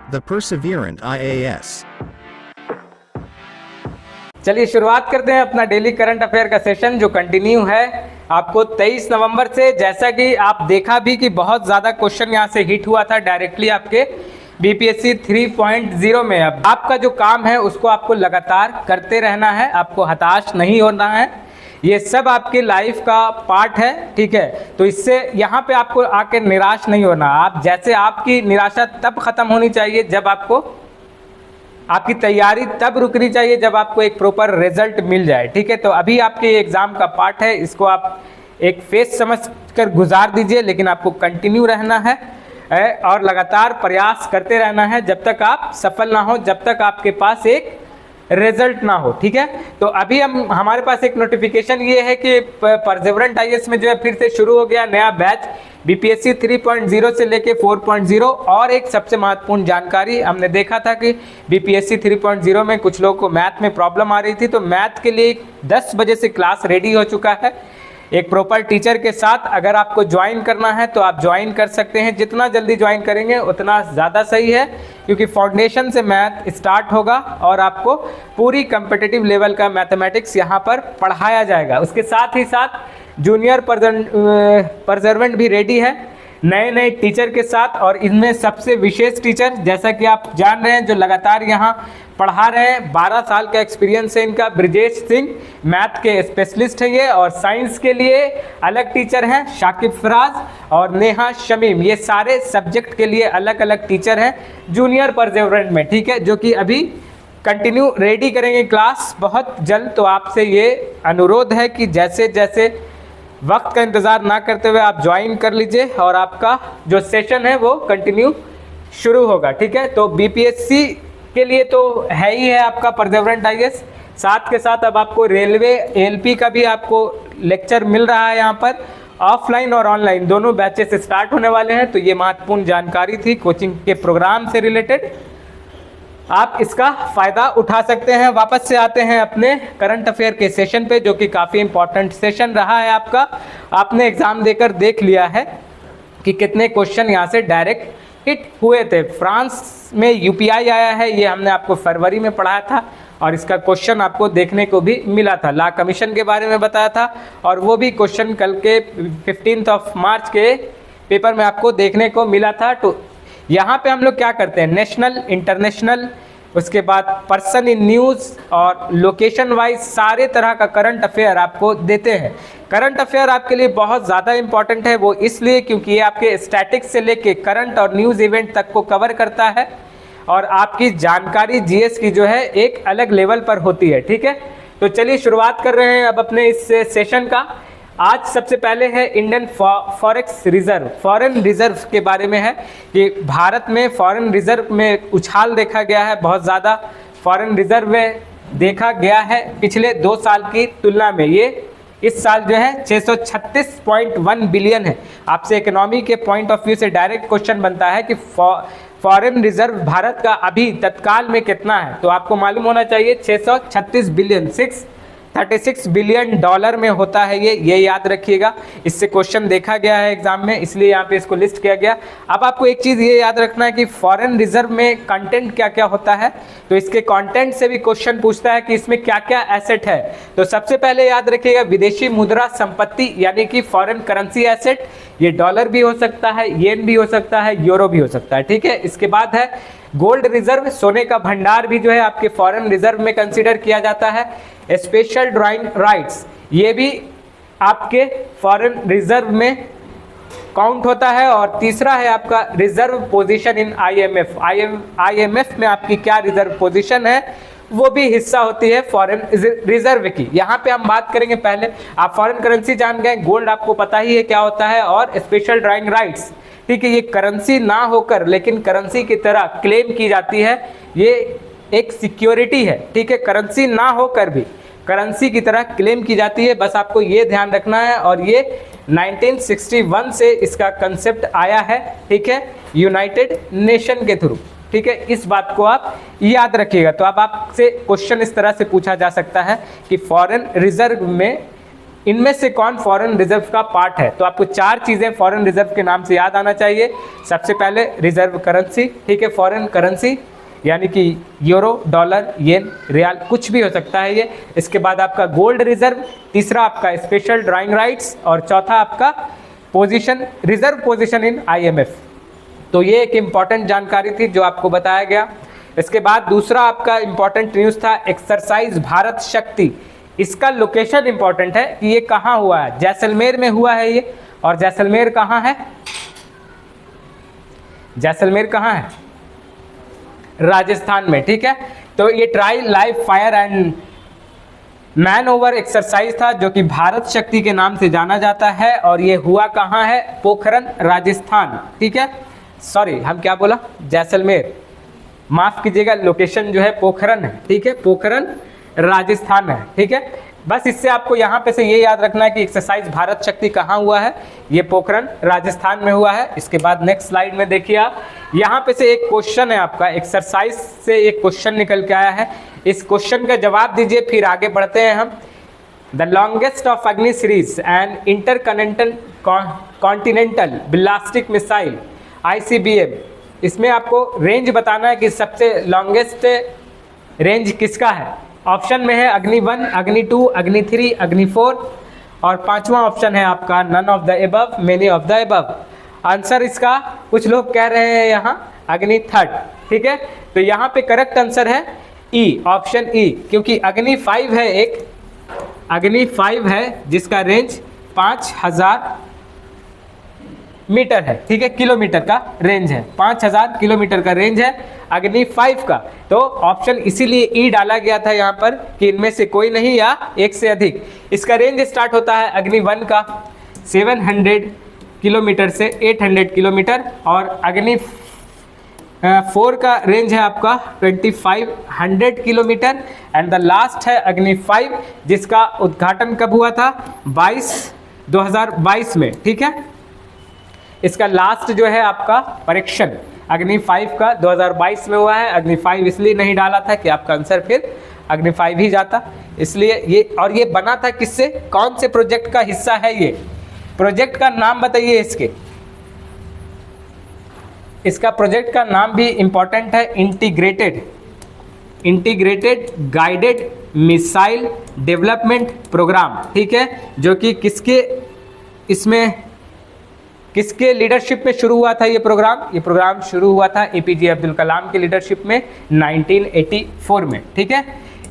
The Perseverant IAS. चलिए शुरुआत करते हैं अपना डेली करंट अफेयर का सेशन जो कंटिन्यू है आपको 23 नवंबर से। जैसा कि आप देखा भी कि बहुत ज़्यादा क्वेश्चन यहाँ से हिट हुआ था डायरेक्टली आपके बीपीएससी 3.0 में। अब आपका जो काम है उसको आपको लगातार करते रहना है, आपको हताश नहीं होना है। ये सब आपके लाइफ का पार्ट है, ठीक है। तो इससे यहाँ पे आपको आके निराश नहीं होना। आप जैसे आपकी निराशा तब खत्म होनी चाहिए जब आपकी तैयारी तब रुकनी चाहिए जब आपको एक प्रॉपर रिजल्ट मिल जाए, ठीक है। तो अभी आपके एग्जाम का पार्ट है, इसको आप एक फेस समझ कर गुजार दीजिए, लेकिन आपको कंटिन्यू रहना है और लगातार प्रयास करते रहना है जब तक आप सफल ना हो, जब तक आपके पास एक रिजल्ट ना हो, ठीक है। तो अभी हमारे पास एक नोटिफिकेशन ये है कि परसेवरेंट आईएएस में जो है फिर से शुरू हो गया नया बैच बीपीएससी 3.0 से लेके 4.0। और एक सबसे महत्वपूर्ण जानकारी, हमने देखा था कि बीपीएससी 3.0 में कुछ लोगों को मैथ में प्रॉब्लम आ रही थी, तो मैथ के लिए 10 बजे से क्लास रेडी हो चुका है एक प्रॉपर टीचर के साथ। अगर आपको ज्वाइन करना है तो आप ज्वाइन कर सकते हैं, जितना जल्दी ज्वाइन करेंगे उतना ज़्यादा सही है, क्योंकि फाउंडेशन से मैथ स्टार्ट होगा और आपको पूरी कम्पिटिटिव लेवल का मैथमेटिक्स यहाँ पर पढ़ाया जाएगा। उसके साथ ही साथ जूनियर परजर्वेंट भी रेडी है नए नए टीचर के साथ। और इनमें सबसे विशेष टीचर, जैसा कि आप जान रहे हैं, जो लगातार यहाँ पढ़ा रहे हैं, 12 साल का एक्सपीरियंस है इनका, ब्रिजेश सिंह, मैथ के स्पेशलिस्ट हैं ये। और साइंस के लिए अलग टीचर हैं शाकिब फराज और नेहा शमीम, ये सारे सब्जेक्ट के लिए अलग अलग टीचर हैं जूनियर परसेवरेंट में, ठीक है, जो कि अभी कंटिन्यू रेडी करेंगे क्लास बहुत जल्द। तो आपसे ये अनुरोध है कि जैसे जैसे वक्त का इंतज़ार ना करते हुए आप ज्वाइन कर लीजिए और आपका जो सेशन है वो कंटिन्यू शुरू होगा, ठीक है। तो बीपीएससी के लिए तो है ही है आपका परसेवरेंट आईएएस, साथ के साथ अब आपको रेलवे एएलपी का भी आपको लेक्चर मिल रहा है यहाँ पर। ऑफलाइन और ऑनलाइन दोनों बैचेस स्टार्ट होने वाले हैं। तो ये महत्वपूर्ण जानकारी थी कोचिंग के प्रोग्राम से रिलेटेड, आप इसका फ़ायदा उठा सकते हैं। वापस से आते हैं अपने करंट अफेयर के सेशन पे, जो कि काफ़ी इंपॉर्टेंट सेशन रहा है आपका। आपने एग्ज़ाम देकर देख लिया है कि कितने क्वेश्चन यहाँ से डायरेक्ट हिट हुए थे। फ्रांस में यूपीआई आया है, ये हमने आपको फरवरी में पढ़ाया था और इसका क्वेश्चन आपको देखने को भी मिला था। लॉ कमीशन के बारे में बताया था और वो भी क्वेश्चन कल के 15 मार्च के पेपर में आपको देखने को मिला था। तो यहाँ पे हम लोग क्या करते हैं, नेशनल, इंटरनेशनल, उसके बाद पर्सन इन न्यूज़ और लोकेशन वाइज सारे तरह का करंट अफेयर आपको देते हैं। करंट अफेयर आपके लिए बहुत ज़्यादा इंपॉर्टेंट है, वो इसलिए क्योंकि ये आपके स्टैटिक्स से लेके करंट और न्यूज़ इवेंट तक को कवर करता है और आपकी जानकारी जीएस की जो है एक अलग लेवल पर होती है, ठीक है। तो चलिए शुरुआत कर रहे हैं अब अपने इस सेशन का। आज सबसे पहले है Indian forex reserve, foreign reserve के बारे में है कि भारत में फॉरेन रिजर्व में उछाल देखा गया है, बहुत ज़्यादा फॉरेन रिजर्व में देखा गया है पिछले 2 साल की तुलना में। ये इस साल जो है 636.1 बिलियन है। आपसे इकोनॉमी के पॉइंट ऑफ व्यू से डायरेक्ट क्वेश्चन बनता है कि फॉरेन रिजर्व भारत का अभी तत्काल में कितना है, तो आपको मालूम होना चाहिए 636 बिलियन, 636 बिलियन डॉलर में होता है ये याद रखिएगा। इससे क्वेश्चन देखा गया है एग्जाम में, इसलिए यहाँ पे इसको लिस्ट किया गया। अब आपको एक चीज़ ये याद रखना है कि फॉरेन रिजर्व में कंटेंट क्या क्या होता है, तो इसके कंटेंट से भी क्वेश्चन पूछता है कि इसमें क्या क्या एसेट है। तो सबसे पहले याद रखिएगा विदेशी मुद्रा संपत्ति, यानी कि फॉरेन करेंसी एसेट। ये डॉलर भी हो सकता है, येन भी हो सकता है, यूरो भी हो सकता है, ठीक है। इसके बाद है गोल्ड रिजर्व, सोने का भंडार भी जो है आपके फॉरेन रिजर्व में कंसीडर किया जाता है। स्पेशल ड्राइंग राइट्स, ये भी आपके फॉरेन रिजर्व में काउंट होता है। और तीसरा है आपका reserve position in IMF, IMF में आपकी क्या रिजर्व पोजीशन है, वो भी हिस्सा होती है फॉरेन रिजर्व की। यहाँ पे हम बात करेंगे, पहले आप फॉरेन करेंसी जान गए, गोल्ड आपको पता ही है क्या होता है, और स्पेशल ड्राइंग राइट्स, ठीक है, ये करेंसी ना होकर लेकिन करेंसी की तरह क्लेम की जाती है, ये एक सिक्योरिटी है, ठीक है। करेंसी ना होकर भी करेंसी की तरह क्लेम की जाती है, बस आपको ये ध्यान रखना है। और ये 1961 से इसका कंसेप्ट आया है, ठीक है, यूनाइटेड नेशन के थ्रू, ठीक है। इस बात को आप याद रखिएगा। तो अब आपसे क्वेश्चन इस तरह से पूछा जा सकता है कि फॉरेन रिजर्व में इनमें से कौन फॉरेन रिजर्व का पार्ट है? तो आपको 4 चीजें फॉरेन रिजर्व के नाम से याद आना चाहिए। सबसे पहले रिजर्व करेंसी, ठीक है, फॉरेन करेंसी यानी कि यूरो, डॉलर, येन, रियाल, कुछ भी हो सकता है ये। इसके बाद आपका गोल्ड रिजर्व, तीसरा आपका स्पेशल ड्राइंग राइट्स और चौथा आपका position, reserve position in IMF. तो ये एक इंपॉर्टेंट जानकारी थी जो आपको बताया गया। इसके बाद दूसरा आपका इंपॉर्टेंट न्यूज़ था एक्सरसाइज भारत शक्ति। इसका लोकेशन इंपॉर्टेंट है कि ये कहाँ हुआ है। जैसलमेर में हुआ है ये, और जैसलमेर कहाँ है? जैसलमेर कहाँ है? राजस्थान में, ठीक है। तो ये try live fire and man over exercise था जो कि भारत शक्ति के नाम से जाना जाता है, और ये हुआ कहाँ है? पोखरन, राजस्थान, ठीक है। सॉरी, हम क्या बोला? जैसलमेर, माफ कीजिएगा, लोकेशन जो है पोखरन है, ठीक है, पोखरन राजस्थान है, ठीक है। बस इससे आपको यहाँ पे से ये याद रखना है कि एक्सरसाइज भारत शक्ति कहाँ हुआ है, ये पोखरन राजस्थान में हुआ है। इसके बाद नेक्स्ट स्लाइड में देखिए आप, यहाँ पे से एक क्वेश्चन है आपका, एक्सरसाइज से एक क्वेश्चन निकल के आया है। इस क्वेश्चन का जवाब दीजिए, फिर आगे बढ़ते हैं हम। द लॉन्गेस्ट ऑफ अग्नि series and interconnected continental ballistic missile ICBM, इसमें आपको रेंज बताना है कि सबसे लॉन्गेस्ट रेंज किसका है। ऑप्शन में है अग्नि 1, अग्नि 2, अग्नि 3, अग्नि 4, और पांचवा ऑप्शन है आपका none of the above, many of the above. Answer इसका कुछ लोग कह रहे हैं यहाँ अग्नि 3, ठीक है। तो यहाँ पे करेक्ट आंसर है ई, ऑप्शन ई, क्योंकि अग्नि 5 है, एक अग्नि 5 है जिसका रेंज 5000 मीटर है, ठीक है, किलोमीटर का रेंज है, 5000 किलोमीटर का रेंज है अग्नि 5 का। तो ऑप्शन इसीलिए ई डाला गया था यहाँ पर कि इनमें से कोई नहीं या एक से अधिक। इसका रेंज स्टार्ट होता है अग्नि 1 का 700 किलोमीटर से 800 किलोमीटर, और अग्नि 4 का रेंज है आपका 2500 किलोमीटर, एंड द लास्ट है अग्नि 5 जिसका उद्घाटन कब हुआ था? 2022 में, ठीक है। इसका लास्ट जो है आपका परीक्षण अग्नि 5 का 2022 में हुआ है। अग्नि 5 इसलिए नहीं डाला था कि आपका आंसर फिर अग्नि 5 ही जाता, इसलिए ये, और ये बना था किससे, कौन से प्रोजेक्ट का हिस्सा है ये? प्रोजेक्ट का नाम बताइए इसके। इसका प्रोजेक्ट का नाम भी इंपॉर्टेंट है, integrated guided missile development programme, ठीक है, जो कि किसके लीडरशिप में शुरू हुआ था ये प्रोग्राम? ये प्रोग्राम शुरू हुआ था APJ अब्दुल कलाम के लीडरशिप में 1984 में, ठीक है।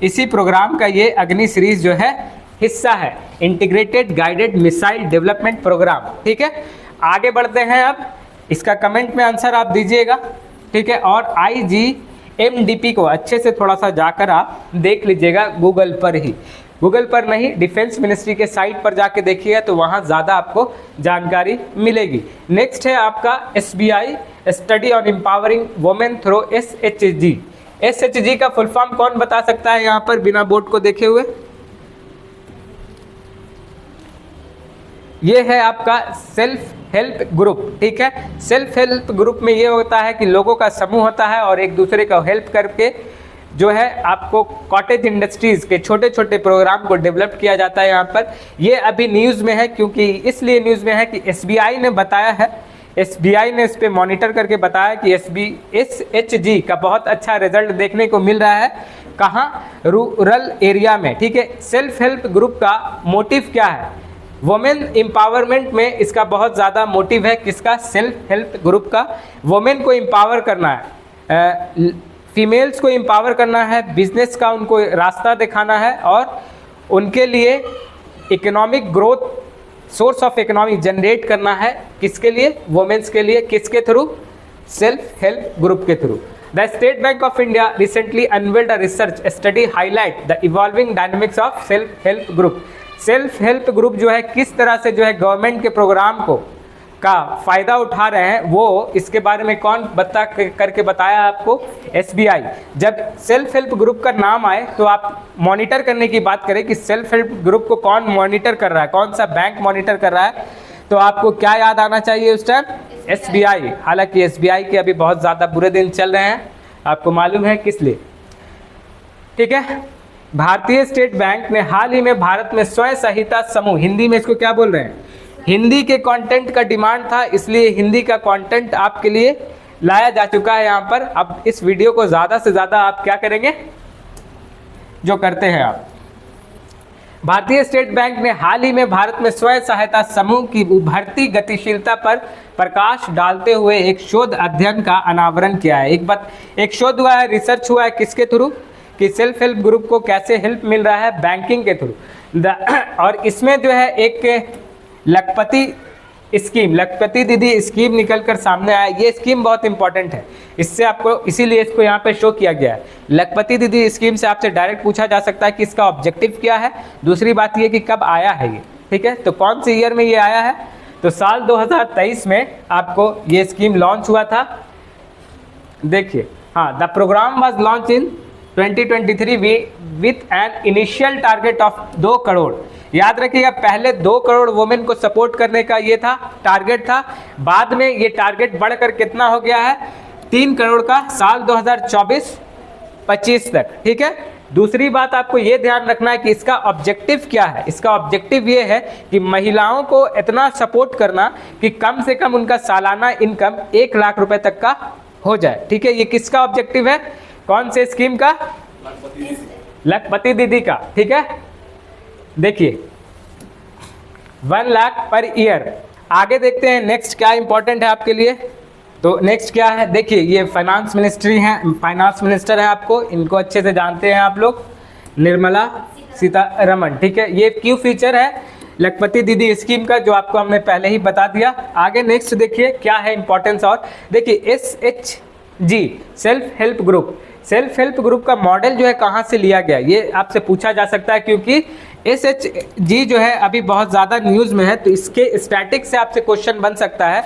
इसी प्रोग्राम का ये अग्नि सीरीज जो है हिस्सा है, integrated guided missile development programme, ठीक है। आगे बढ़ते हैं अब, इसका कमेंट में आंसर आप दीजिएगा, ठीक है। और IGMDP को अच्छे से थोड़ा सा जाकर आप देख लीजिएगा, गूगल पर ही, गूगल पर नहीं, डिफेंस मिनिस्ट्री के साइट पर जाके देखिएगा तो वहाँ ज़्यादा आपको जानकारी मिलेगी। नेक्स्ट है आपका SBI study on empowering women through SHG। SHG का फुल फॉर्म कौन बता सकता है यहाँ पर बिना बोर्ड को देखे हुए? ये है आपका सेल्फ हेल्प ग्रुप, ठीक है। सेल्फ हेल्प ग्रुप में ये होता है कि लोगों का समूह होता है और एक दूसरे को हेल्प करके जो है आपको कॉटेज इंडस्ट्रीज के छोटे छोटे प्रोग्राम को डेवलप किया जाता है यहाँ पर। ये अभी न्यूज़ में है, क्योंकि इसलिए न्यूज़ में है कि SBI ने बताया है, SBI ने इस पर मॉनिटर करके बताया कि SHG का बहुत अच्छा रिजल्ट देखने को मिल रहा है। कहाँ? रूरल एरिया में, ठीक है। सेल्फ हेल्प ग्रुप का मोटिव क्या है? वुमेन एम्पावरमेंट में इसका बहुत ज़्यादा मोटिव है। किसका? सेल्फ हेल्प ग्रुप का। वुमेन को एम्पावर करना है, फीमेल्स को एम्पावर करना है, बिजनेस का उनको रास्ता दिखाना है, और उनके लिए economic growth, source of economy generate करना है। किसके लिए? वुमेन्स के लिए। किसके थ्रू? सेल्फ हेल्प ग्रुप के through. The state bank of India recently unveiled a research study highlight the evolving dynamics of self help group. Self help group जो है किस तरह से जो है गवर्नमेंट के प्रोग्राम को का फ़ायदा उठा रहे हैं, वो इसके बारे में कौन करके बताया आपको? SBI। जब सेल्फ हेल्प ग्रुप का नाम आए तो आप मॉनिटर करने की बात करें कि सेल्फ हेल्प ग्रुप को कौन मॉनिटर कर रहा है, कौन सा बैंक मॉनिटर कर रहा है, तो आपको क्या याद आना चाहिए उस टाइम? SBI। हालांकि SBI के अभी बहुत ज़्यादा बुरे दिन चल रहे हैं, आपको मालूम है किस लिए, ठीक है। भारतीय स्टेट बैंक ने हाल ही में भारत में स्वयं सहायता समूह, हिंदी में इसको क्या बोल रहे हैं, हिंदी के कंटेंट का डिमांड था, इसलिए हिंदी का कंटेंट आपके लिए लाया जा चुका है यहाँ पर। अब इस वीडियो को ज़्यादा से ज़्यादा आप क्या करेंगे, जो करते हैं आप, भारतीय स्टेट बैंक ने हाल ही में भारत में स्वयं सहायता समूह की उभरती गतिशीलता पर प्रकाश डालते हुए एक शोध अध्ययन का अनावरण किया है। एक शोध हुआ है, रिसर्च हुआ है, किसके थ्रू, कि सेल्फ हेल्प ग्रुप को कैसे हेल्प मिल रहा है बैंकिंग के थ्रू। और इसमें जो है एक लखपति दीदी स्कीम निकल कर सामने आया। ये स्कीम बहुत इंपॉर्टेंट है, इससे आपको, इसीलिए इसको यहाँ पे शो किया गया है। लखपति दीदी स्कीम से आपसे डायरेक्ट पूछा जा सकता है कि इसका ऑब्जेक्टिव क्या है। दूसरी बात ये कि कब आया है ये, ठीक है, तो कौन से ईयर में ये आया है, तो साल 2023 में आपको ये स्कीम लॉन्च हुआ था। देखिए, हाँ, the program was launch in 2023 with an initial target of 2 crore. याद रखिएगा, पहले 2 करोड़ वुमेन को सपोर्ट करने का ये था, टारगेट था। बाद में ये टारगेट बढ़कर कितना हो गया है, 3 करोड़ का साल 2024-25 तक, ठीक है। दूसरी बात आपको ये ध्यान रखना है कि इसका ऑब्जेक्टिव क्या है। इसका ऑब्जेक्टिव ये है कि महिलाओं को इतना सपोर्ट करना कि कम से कम उनका सालाना इनकम 1 लाख रुपए तक का हो जाए, ठीक है। ये किसका ऑब्जेक्टिव है, कौन से स्कीम का, लखपति दीदी का, ठीक है। देखिए 1 लाख पर ईयर। आगे देखते हैं नेक्स्ट क्या इंपॉर्टेंट है आपके लिए। तो नेक्स्ट क्या है, देखिए ये फाइनेंस मिनिस्टर है आपको, इनको अच्छे से जानते हैं आप लोग, निर्मला सीतारमण, ठीक है। ये क्यू फीचर है लखपति दीदी स्कीम का, जो आपको हमने पहले ही बता दिया। आगे नेक्स्ट देखिए क्या है इंपॉर्टेंस। और देखिए SHG सेल्फ हेल्प ग्रुप का मॉडल जो है कहाँ से लिया गया, ये आपसे पूछा जा सकता है, क्योंकि SHG जो है अभी बहुत ज़्यादा न्यूज़ में है। तो इसके स्टैटिक से आपसे क्वेश्चन बन सकता है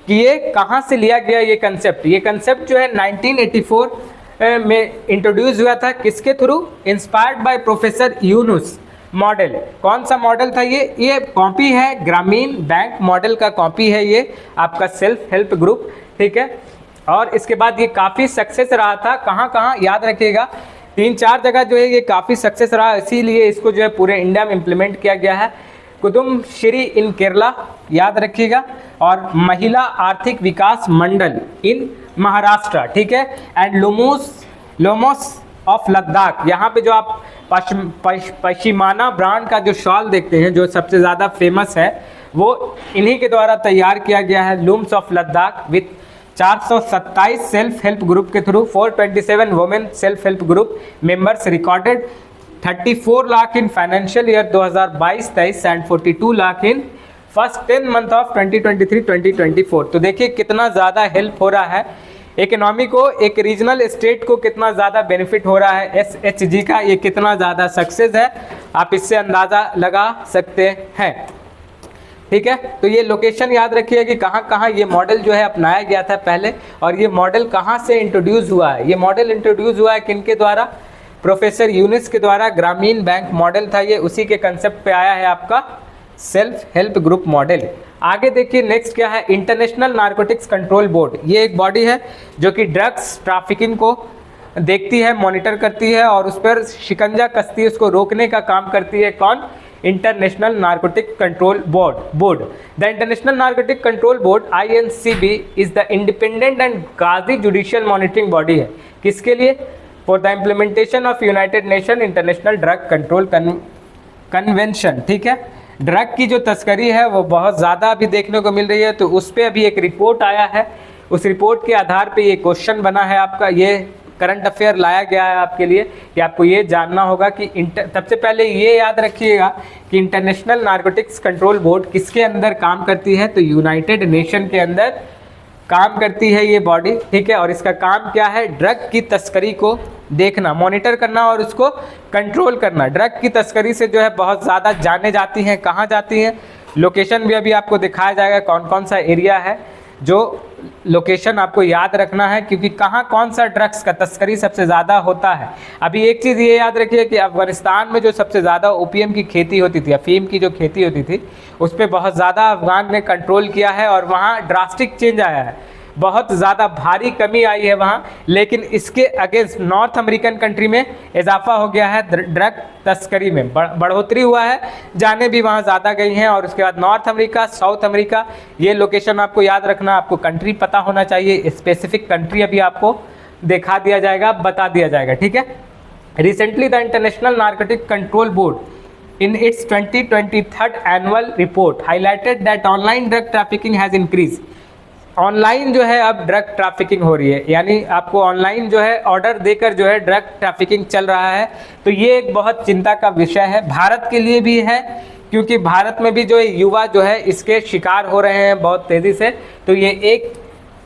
कि ये कहाँ से लिया गया ये कंसेप्ट। ये कंसेप्ट जो है 1984 में इंट्रोड्यूस हुआ था, किसके through, inspired by professor Yunus model. कौन सा मॉडल था ये कॉपी है, ग्रामीण बैंक मॉडल का कॉपी है ये आपका सेल्फ हेल्प ग्रुप, ठीक है। और इसके बाद ये काफ़ी सक्सेस रहा था, कहाँ याद रखिएगा, 3-4 जगह जो है ये काफ़ी सक्सेस रहा, इसीलिए इसको जो है पूरे इंडिया में इम्प्लीमेंट किया गया है। कुदुम श्री इन केरला, याद रखिएगा, और महिला आर्थिक विकास मंडल इन महाराष्ट्र, ठीक है। एंड लोमोस ऑफ लद्दाख, यहाँ पे जो आप पश्चिमाना ब्रांड का जो शॉल देखते हैं, जो सबसे ज़्यादा फेमस है, वो इन्हीं के द्वारा तैयार किया गया है। Looms of Ladakh with 427 self help group के through 427 women self help group members recorded 34 lakh in financial year 2022-23 and 42 lakh in first 10 month of 2023-2024। तो देखिए कितना ज़्यादा हेल्प हो रहा है इकोनॉमी को, एक रीजनल स्टेट को कितना ज़्यादा बेनिफिट हो रहा है SHG का, ये कितना ज़्यादा सक्सेस है, आप इससे अंदाज़ा लगा सकते हैं, ठीक है। तो ये लोकेशन याद रखिए कि कहाँ ये मॉडल जो है अपनाया गया था पहले, और ये मॉडल कहाँ से इंट्रोड्यूस हुआ है। ये मॉडल इंट्रोड्यूस हुआ है किनके द्वारा, प्रोफेसर यूनुस के द्वारा। ग्रामीण बैंक मॉडल था ये, उसी के कंसेप्ट पे आया है आपका सेल्फ हेल्प ग्रुप मॉडल। आगे देखिए नेक्स्ट क्या है, इंटरनेशनल नारकोटिक्स कंट्रोल बोर्ड। ये एक बॉडी है जो कि ड्रग्स ट्रैफिकिंग को देखती है, मॉनिटर करती है और उस पर शिकंजा कसती है, उसको रोकने का काम करती है। कौन, international narcotic control board. The international narcotic control board INCB is the independent and quasi judicial monitoring body है, किसके लिए, for the implementation of United nation international drug control convention, ठीक है। ड्रग की जो तस्करी है वो बहुत ज़्यादा अभी देखने को मिल रही है, तो उस पर अभी एक रिपोर्ट आया है, उस रिपोर्ट के आधार पे ये क्वेश्चन बना है आपका, ये करंट अफेयर लाया गया है आपके लिए कि आपको ये जानना होगा कि सबसे पहले ये याद रखिएगा कि इंटरनेशनल नारकोटिक्स कंट्रोल बोर्ड किसके अंदर काम करती है, तो यूनाइटेड नेशन के अंदर काम करती है ये बॉडी, ठीक है। और इसका काम क्या है, ड्रग की तस्करी को देखना, मॉनिटर करना और उसको कंट्रोल करना। ड्रग की तस्करी से जो है बहुत ज़्यादा जाने जाती हैं, कहाँ जाती हैं, लोकेशन भी अभी आपको दिखाया जाएगा कौन कौन सा एरिया है, जो लोकेशन आपको याद रखना है, क्योंकि कहाँ कौन सा ड्रग्स का तस्करी सबसे ज़्यादा होता है। अभी एक चीज़ ये याद रखिए कि अफ़गानिस्तान में जो सबसे ज़्यादा ओपीएम की खेती होती थी, अफीम की जो खेती होती थी, उस पर बहुत ज़्यादा अफगान ने कंट्रोल किया है और वहाँ ड्रास्टिक चेंज आया है। बहुत ज़्यादा भारी कमी आई है वहाँ, लेकिन इसके अगेंस्ट नॉर्थ अमेरिकन कंट्री में इजाफा हो गया है, ड्रग तस्करी में बढ़ोतरी हुआ है, जाने भी वहाँ ज़्यादा गई हैं। और उसके बाद नॉर्थ अमेरिका, साउथ अमेरिका, ये लोकेशन आपको याद रखना, आपको कंट्री पता होना चाहिए, स्पेसिफिक कंट्री अभी आपको दिखा दिया जाएगा, बता दिया जाएगा, ठीक है। Recently the international narcotic control board in its 2023 annual report highlighted that online drug trafficking has increased। Online जो है अब ड्रग ट्रैफिकिंग हो रही है, यानी आपको ऑनलाइन जो है ऑर्डर देकर जो है ड्रग ट्रैफिकिंग चल रहा है। तो ये एक बहुत चिंता का विषय है, भारत के लिए भी है, क्योंकि भारत में भी जो युवा जो है इसके शिकार हो रहे हैं बहुत तेज़ी से। तो ये एक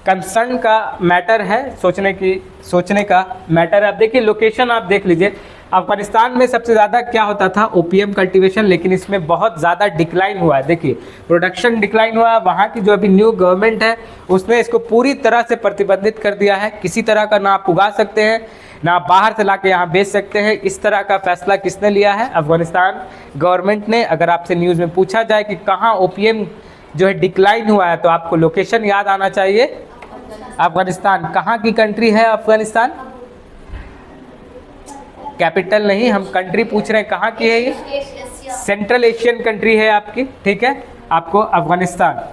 कंसर्न का मैटर है, सोचने का मैटर है। अब देखिए लोकेशन आप देख लीजिए, अफगानिस्तान में सबसे ज़्यादा क्या होता था, ओपीएम कल्टीवेशन, लेकिन इसमें बहुत ज़्यादा डिक्लाइन हुआ है। देखिए प्रोडक्शन डिक्लाइन हुआ है। वहाँ की जो अभी न्यू गवर्नमेंट है उसने इसको पूरी तरह से प्रतिबंधित कर दिया है, किसी तरह का ना आप उगा सकते हैं, ना आप बाहर से ला के यहाँ बेच सकते हैं। इस तरह का फैसला किसने लिया है, अफगानिस्तान गवर्नमेंट ने। अगर आपसे न्यूज़ में पूछा जाए कि कहाँ ओपीएम जो है डिक्लाइन हुआ है, तो आपको लोकेशन याद आना चाहिए, अफगानिस्तान। कहाँ की कंट्री है अफगानिस्तान, कैपिटल नहीं, हम कंट्री पूछ रहे हैं, कहाँ की है ये, सेंट्रल एशियन कंट्री है आपकी, ठीक है, आपको अफगानिस्तान।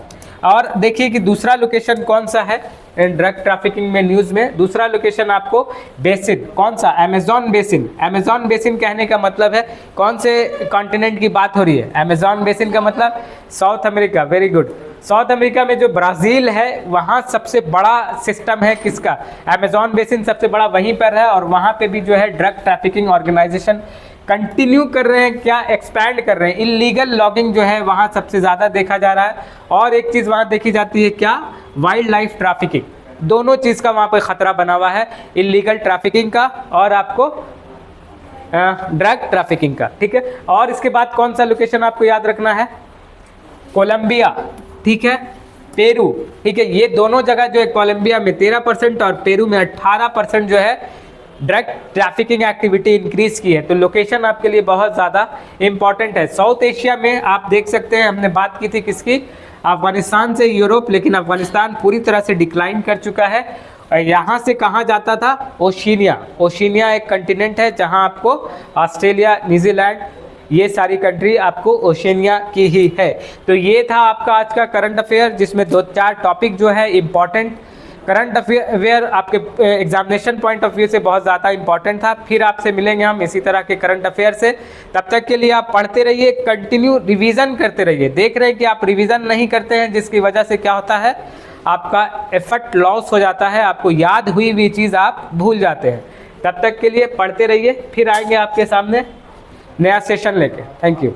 और देखिए कि दूसरा लोकेशन कौन सा है ड्रग ट्रैफिकिंग में न्यूज़ में, दूसरा लोकेशन आपको बेसिन, कौन सा, अमेजॉन बेसिन। अमेजॉन बेसिन कहने का मतलब है कौन से कॉन्टिनेंट की बात हो रही है, अमेजॉन बेसिन का मतलब south America, very good. South America में जो ब्राज़ील है वहाँ सबसे बड़ा सिस्टम है किसका, अमेजॉन बेसिन सबसे बड़ा वहीं पर है। और वहाँ पे भी जो है ड्रग ट्रैफिकिंग ऑर्गेनाइजेशन कंटिन्यू कर रहे हैं, क्या एक्सपैंड कर रहे हैं, इलीगल लॉगिंग जो है वहाँ सबसे ज़्यादा देखा जा रहा है। और एक चीज़ वहाँ देखी जाती है क्या, वाइल्ड लाइफ ट्रैफिकिंग, दोनों चीज़ का वहाँ पे ख़तरा बना हुआ है, इलीगल ट्रैफिकिंग का और आपको ड्रग ट्रैफिकिंग का, ठीक है। और इसके बाद कौन सा लोकेशन आपको याद रखना है, कोलंबिया, ठीक है, पेरू, ठीक है। ये दोनों जगह जो है, कोलंबिया में 13% और पेरू में 18% जो है ड्रग ट्रैफिकिंग एक्टिविटी इंक्रीज की है। तो लोकेशन आपके लिए बहुत ज़्यादा इंपॉर्टेंट है। साउथ एशिया में आप देख सकते हैं, हमने बात की थी किसकी, अफगानिस्तान से यूरोप, लेकिन अफगानिस्तान पूरी तरह से डिक्लाइन कर चुका है। यहाँ से कहाँ जाता था, ओशिनिया, ओशिनिया एक कंटिनेंट है जहाँ आपको ऑस्ट्रेलिया, न्यूजीलैंड, ये सारी कंट्री आपको ओशिनिया की ही है। तो ये था आपका आज का करंट अफेयर, जिसमें 2-4 टॉपिक जो है इम्पॉर्टेंट करंट अफेयर आपके एग्जामिनेशन पॉइंट ऑफ व्यू से बहुत ज़्यादा इंपॉर्टेंट था। फिर आपसे मिलेंगे हम इसी तरह के करंट अफेयर से, तब तक के लिए आप पढ़ते रहिए, कंटिन्यू रिवीजन करते रहिए। देख रहे हैं कि आप रिवीजन नहीं करते हैं, जिसकी वजह से क्या होता है, आपका एफर्ट लॉस हो जाता है, आपको याद हुई हुई चीज़ आप भूल जाते हैं। तब तक के लिए पढ़ते रहिए, फिर आएंगे आपके सामने नया सेशन लेके। Thank you.